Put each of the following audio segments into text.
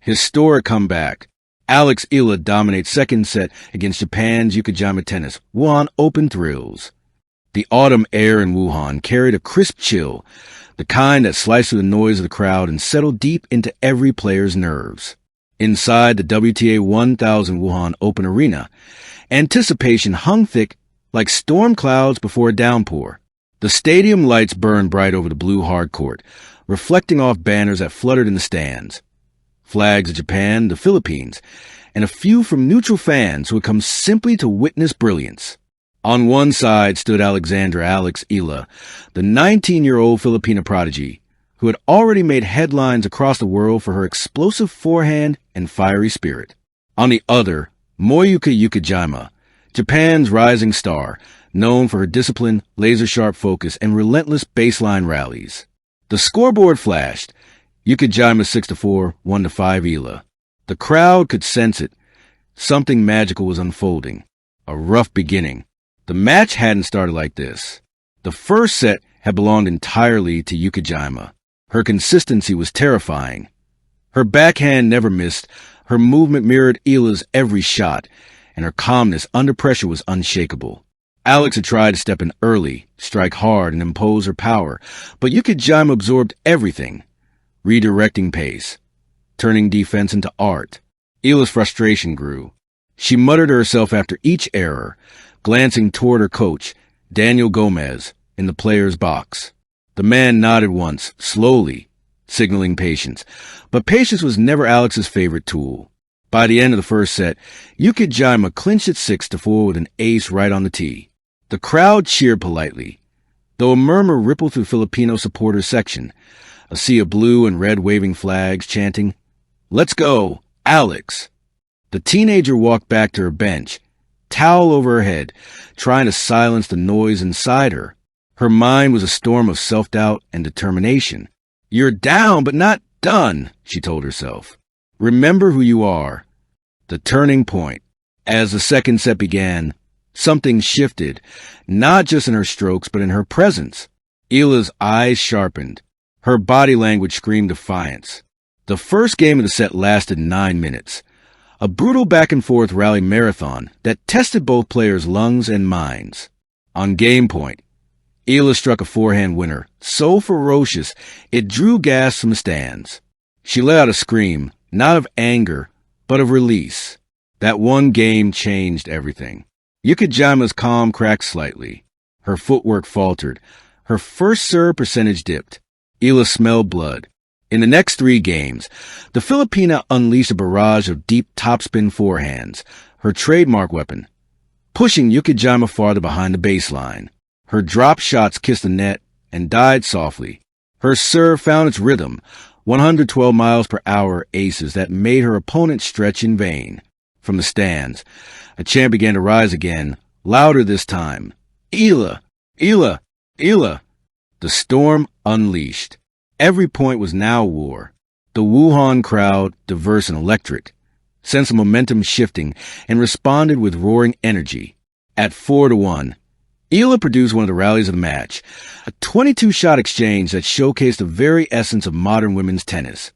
Historic comeback. Alex Eala dominates second set against Japan's Yukajjama tennis. Wuhan Open thrills. The autumn air in Wuhan carried a crisp chill, the kind that sliced through the noise of the crowd and settled deep into every player's nerves. Inside the WTA 1000 Wuhan Open arena, anticipation hung thick like storm clouds before a downpour. The stadium lights burned bright over the blue hard court, reflecting off banners that fluttered in the stands. Flags of Japan, the Philippines, and a few from neutral fans who had come simply to witness brilliance. On one side stood Alex Eala, the 19-year-old Filipina prodigy, who had already made headlines across the world for her explosive forehand and fiery spirit. On the other, Moyuka Yukajjama, Japan's rising star, known for her discipline, laser-sharp focus, and relentless baseline rallies. The scoreboard flashed. Yukajjama 6-4, 1-5 Eala. The crowd could sense it. Something magical was unfolding. A rough beginning. The match hadn't started like this. The first set had belonged entirely to Yukajjama. Her consistency was terrifying. Her backhand never missed. Her movement mirrored Eala's every shot, and her calmness under pressure was unshakable. Alex had tried to step in early, strike hard, and impose her power, but Yukajjama absorbed everything, redirecting pace, turning defense into art. Eala's frustration grew. She muttered to herself after each error, glancing toward her coach, Daniel Gomez, in the player's box. The man nodded once, slowly, signaling patience. But patience was never Alex's favorite tool. By the end of the first set, Yukajjama clinched at 6-4 with an ace right on the tee. The crowd cheered politely, though a murmur rippled through Filipino supporters section, a sea of blue and red waving flags chanting, "Let's go, Alex!" The teenager walked back to her bench, towel over her head, trying to silence the noise inside her. Her mind was a storm of self-doubt and determination. "You're down, but not done," she told herself. "Remember who you are." The turning point. As the second set began, something shifted, not just in her strokes, but in her presence. Eala's eyes sharpened. Her body language screamed defiance. The first game of the set lasted 9 minutes. A brutal back-and-forth rally marathon that tested both players' lungs and minds. On game point, Eala struck a forehand winner, so ferocious it drew gasps from the stands. She let out a scream, not of anger, but of release. That one game changed everything. Yukajjama's calm cracked slightly. Her footwork faltered. Her first serve percentage dipped. Eala smelled blood. In the next 3 games, the Filipina unleashed a barrage of deep topspin forehands, her trademark weapon, pushing Yukajjama farther behind the baseline. Her drop shots kissed the net and died softly. Her serve found its rhythm, 112 miles per hour aces that made her opponent stretch in vain. From the stands, a chant began to rise again, louder this time. "Eala! Eala! Eala!" The storm unleashed. Every point was now war. The Wuhan crowd, diverse and electric, sensed the momentum shifting and responded with roaring energy. At 4-1, Eala produced one of the rallies of the match, a 22-shot exchange that showcased the very essence of modern women's tennis.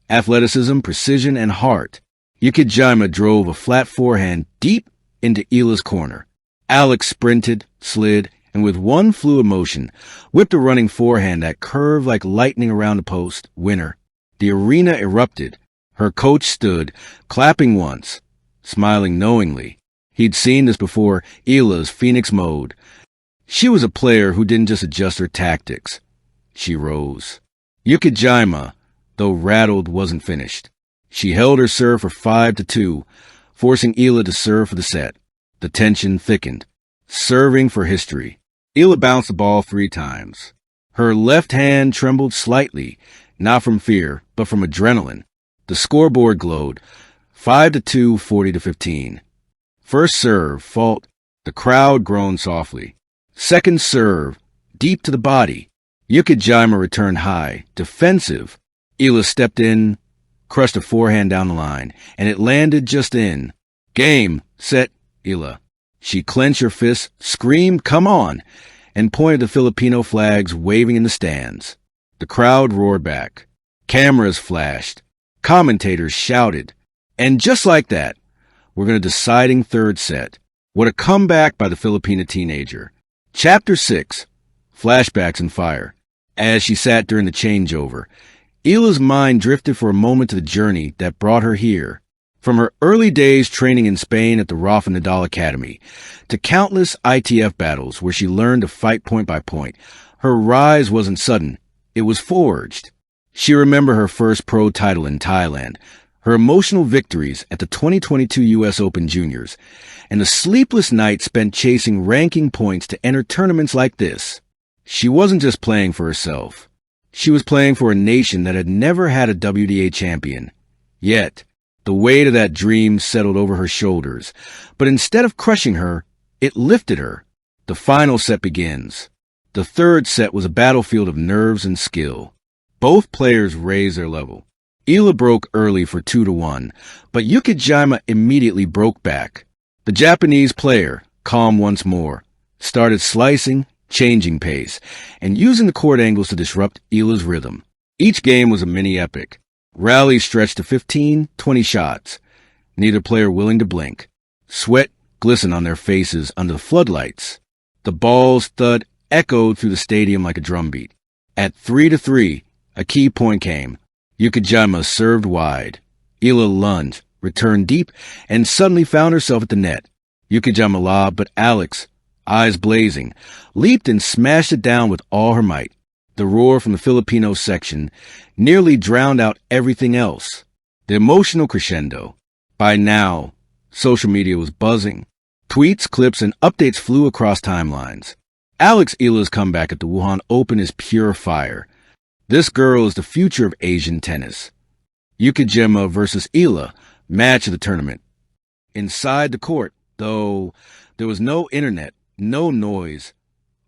Athleticism, precision, and heart. Yukajjama drove a flat forehand deep into Eala's corner. Alex sprinted, slid, and with one fluid motion, whipped a running forehand that curved like lightning around the post. Winner. The arena erupted. Her coach stood, clapping once, smiling knowingly. He'd seen this before Eala's Phoenix mode. She was a player who didn't just adjust her tactics. She rose. Yukajjama, though rattled, wasn't finished. She held her serve for 5-2, forcing Eala to serve for the set. The tension thickened. Serving for history. Eala bounced the ball 3 times. Her left hand trembled slightly, not from fear, but from adrenaline. The scoreboard glowed. 5-2, 40-15. First serve, fault. The crowd groaned softly. Second serve, deep to the body. Yukajjama returned high, defensive. Eala stepped in, crushed a forehand down the line, and it landed just in. Game, set, Eala. She clenched her fists, screamed, "Come on!" and pointed to Filipino flags waving in the stands. The crowd roared back. Cameras flashed. Commentators shouted. And just like that, we're going to deciding third set. What a comeback by the Filipina teenager. Chapter 6. Flashbacks and fire. As she sat during the changeover, Eala's mind drifted for a moment to the journey that brought her here. From her early days training in Spain at the Rafa Nadal Academy, to countless ITF battles where she learned to fight point by point, her rise wasn't sudden, it was forged. She remembered her first pro title in Thailand, her emotional victories at the 2022 U.S. Open Juniors, and the sleepless nights spent chasing ranking points to enter tournaments like this. She wasn't just playing for herself. She was playing for a nation that had never had a WTA champion. Yet, the weight of that dream settled over her shoulders, but instead of crushing her, it lifted her. The final set begins. The third set was a battlefield of nerves and skill. Both players raised their level. Eala broke early for 2-1, but Yukajjama immediately broke back. The Japanese player, calm once more, started slicing, changing pace, and using the court angles to disrupt Eala's rhythm. Each game was a mini-epic. Rallies stretched to 15, 20 shots, neither player willing to blink. Sweat glistened on their faces under the floodlights. The ball's thud echoed through the stadium like a drumbeat. At 3-3, a key point came. Yukajjama served wide. Eala lunged, returned deep, and suddenly found herself at the net. Yukajjama lobbed, but Alex, eyes blazing, leaped and smashed it down with all her might. The roar from the Filipino section nearly drowned out everything else. The emotional crescendo. By now, social media was buzzing. Tweets, clips, and updates flew across timelines. Alex Eala's comeback at the Wuhan Open is pure fire. This girl is the future of Asian tennis. Yukajjama versus Eala, match of the tournament. Inside the court, though, there was no internet, no noise,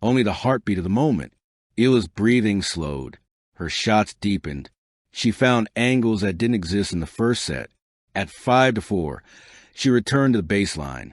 only the heartbeat of the moment. Eala's breathing slowed. Her shots deepened. She found angles that didn't exist in the first set. At 5-4, she returned to the baseline,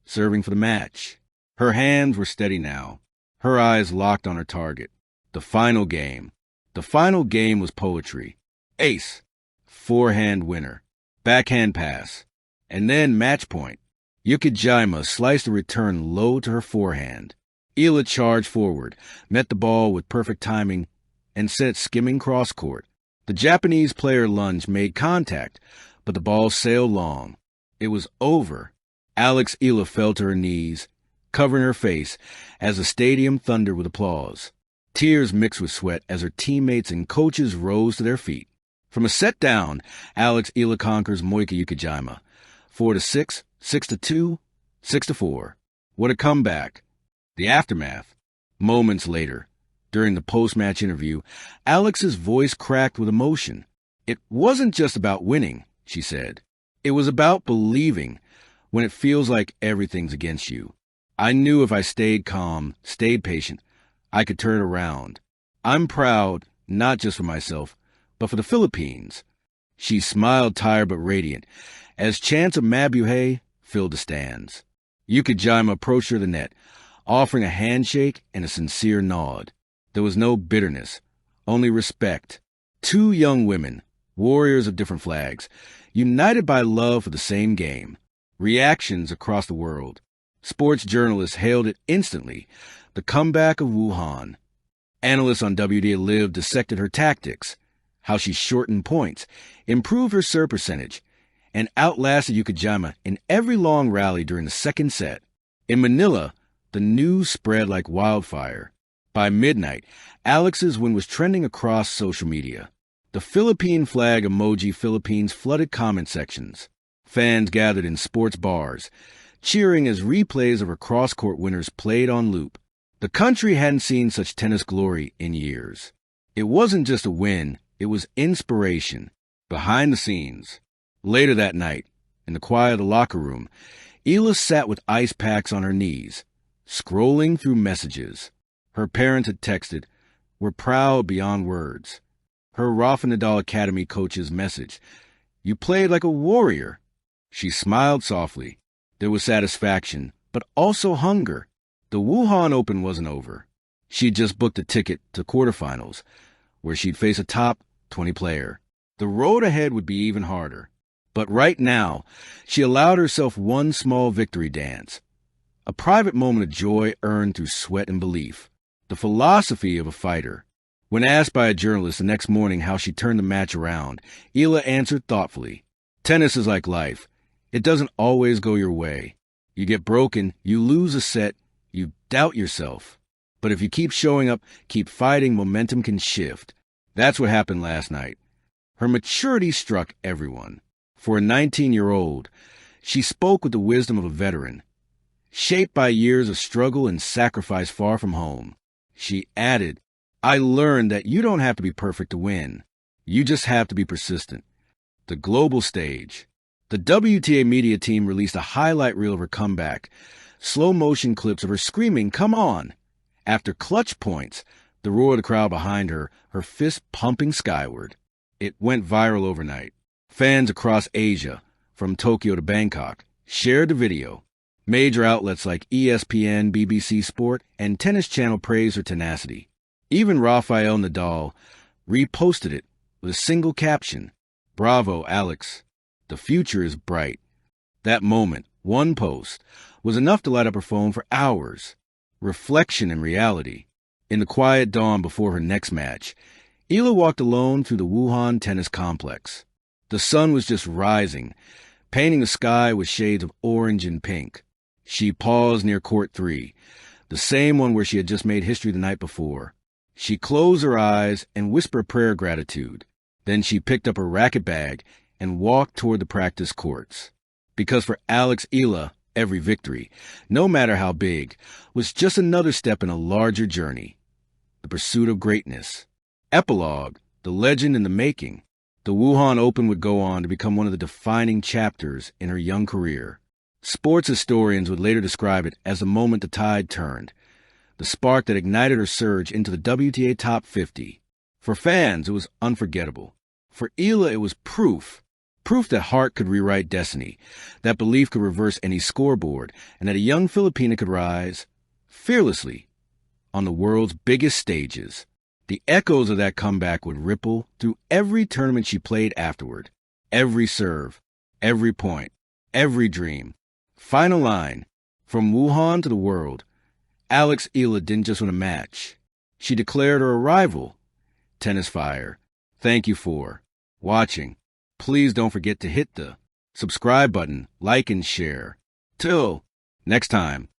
serving for the match. Her hands were steady now. Her eyes locked on her target. The final game. The final game was poetry. Ace. Forehand winner. Backhand pass. And then match point. Yukajjama sliced the return low to her forehand. Eala charged forward, met the ball with perfect timing, and sent it skimming cross-court. The Japanese player lunged, made contact, but the ball sailed long. It was over. Alex Eala fell to her knees, covering her face, as the stadium thundered with applause. Tears mixed with sweat as her teammates and coaches rose to their feet. From a set down, Alex Eala conquers Moika Yukajjama. 4-6, 6-2, 6-4. What a comeback. The aftermath. Moments later, during the post-match interview, Alex's voice cracked with emotion. It wasn't just about winning, she said. It was about believing when it feels like everything's against you. I knew if I stayed calm, stayed patient, I could turn it around. I'm proud, not just for myself, but for the Philippines. She smiled tired but radiant, as chants of Mabuhay filled the stands. Yukajjama approached her to the net, offering a handshake and a sincere nod. There was no bitterness, only respect. Two young women, warriors of different flags, united by love for the same game. Reactions across the world. Sports journalists hailed it instantly. The comeback of Wuhan. Analysts on WTA Live dissected her tactics, how she shortened points, improved her serve percentage, and outlasted Yukajjama in every long rally during the second set. In Manila, the news spread like wildfire. By midnight, Alex's win was trending across social media. The Philippine flag emoji Philippines flooded comment sections. Fans gathered in sports bars, cheering as replays of her cross-court winners played on loop. The country hadn't seen such tennis glory in years. It wasn't just a win, it was inspiration. Behind the scenes. Later that night, in the quiet of the locker room, Eala sat with ice packs on her knees, scrolling through messages. Her parents had texted, "We're proud beyond words." Her Rafa Nadal Academy coach's message, "You played like a warrior." She smiled softly. There was satisfaction, but also hunger. The Wuhan Open wasn't over. She'd just booked a ticket to quarterfinals, where she'd face a top 20 player. The road ahead would be even harder. But right now, she allowed herself one small victory dance. A private moment of joy earned through sweat and belief. The philosophy of a fighter. When asked by a journalist the next morning how she turned the match around, Eala answered thoughtfully, "Tennis is like life. It doesn't always go your way. You get broken, you lose a set, you doubt yourself. But if you keep showing up, keep fighting, momentum can shift." That's what happened last night. Her maturity struck everyone. For a 19-year-old, she spoke with the wisdom of a veteran. Shaped by years of struggle and sacrifice far from home, she added, "I learned that you don't have to be perfect to win. You just have to be persistent." The global stage. The WTA media team released a highlight reel of her comeback, slow-motion clips of her screaming, "Come on!" After clutch points, the roar of the crowd behind her, her fist pumping skyward. It went viral overnight. Fans across Asia, from Tokyo to Bangkok, shared the video. Major outlets like ESPN, BBC Sport, and Tennis Channel praised her tenacity. Even Rafael Nadal reposted it with a single caption, "Bravo, Alex. The future is bright." That moment, one post, was enough to light up her phone for hours. Reflection and reality. In the quiet dawn before her next match, Eala walked alone through the Wuhan tennis complex. The sun was just rising, painting the sky with shades of orange and pink. She paused near court 3, the same one where she had just made history the night before. She closed her eyes and whispered a prayer of gratitude. Then she picked up her racket bag and walked toward the practice courts. Because for Alex Eala, every victory, no matter how big, was just another step in a larger journey. The pursuit of greatness. Epilogue, the legend in the making. The Wuhan Open would go on to become one of the defining chapters in her young career. Sports historians would later describe it as the moment the tide turned, the spark that ignited her surge into the WTA Top 50. For fans, it was unforgettable. For Eala, it was proof that heart could rewrite destiny, that belief could reverse any scoreboard, and that a young Filipina could rise fearlessly on the world's biggest stages. The echoes of that comeback would ripple through every tournament she played afterward. Every serve, every point, every dream. Final line. From Wuhan to the world, Alex Eala didn't just win a match. She declared her arrival. Tennis Fire, thank you for watching. Please don't forget to hit the subscribe button, like and share. Till next time.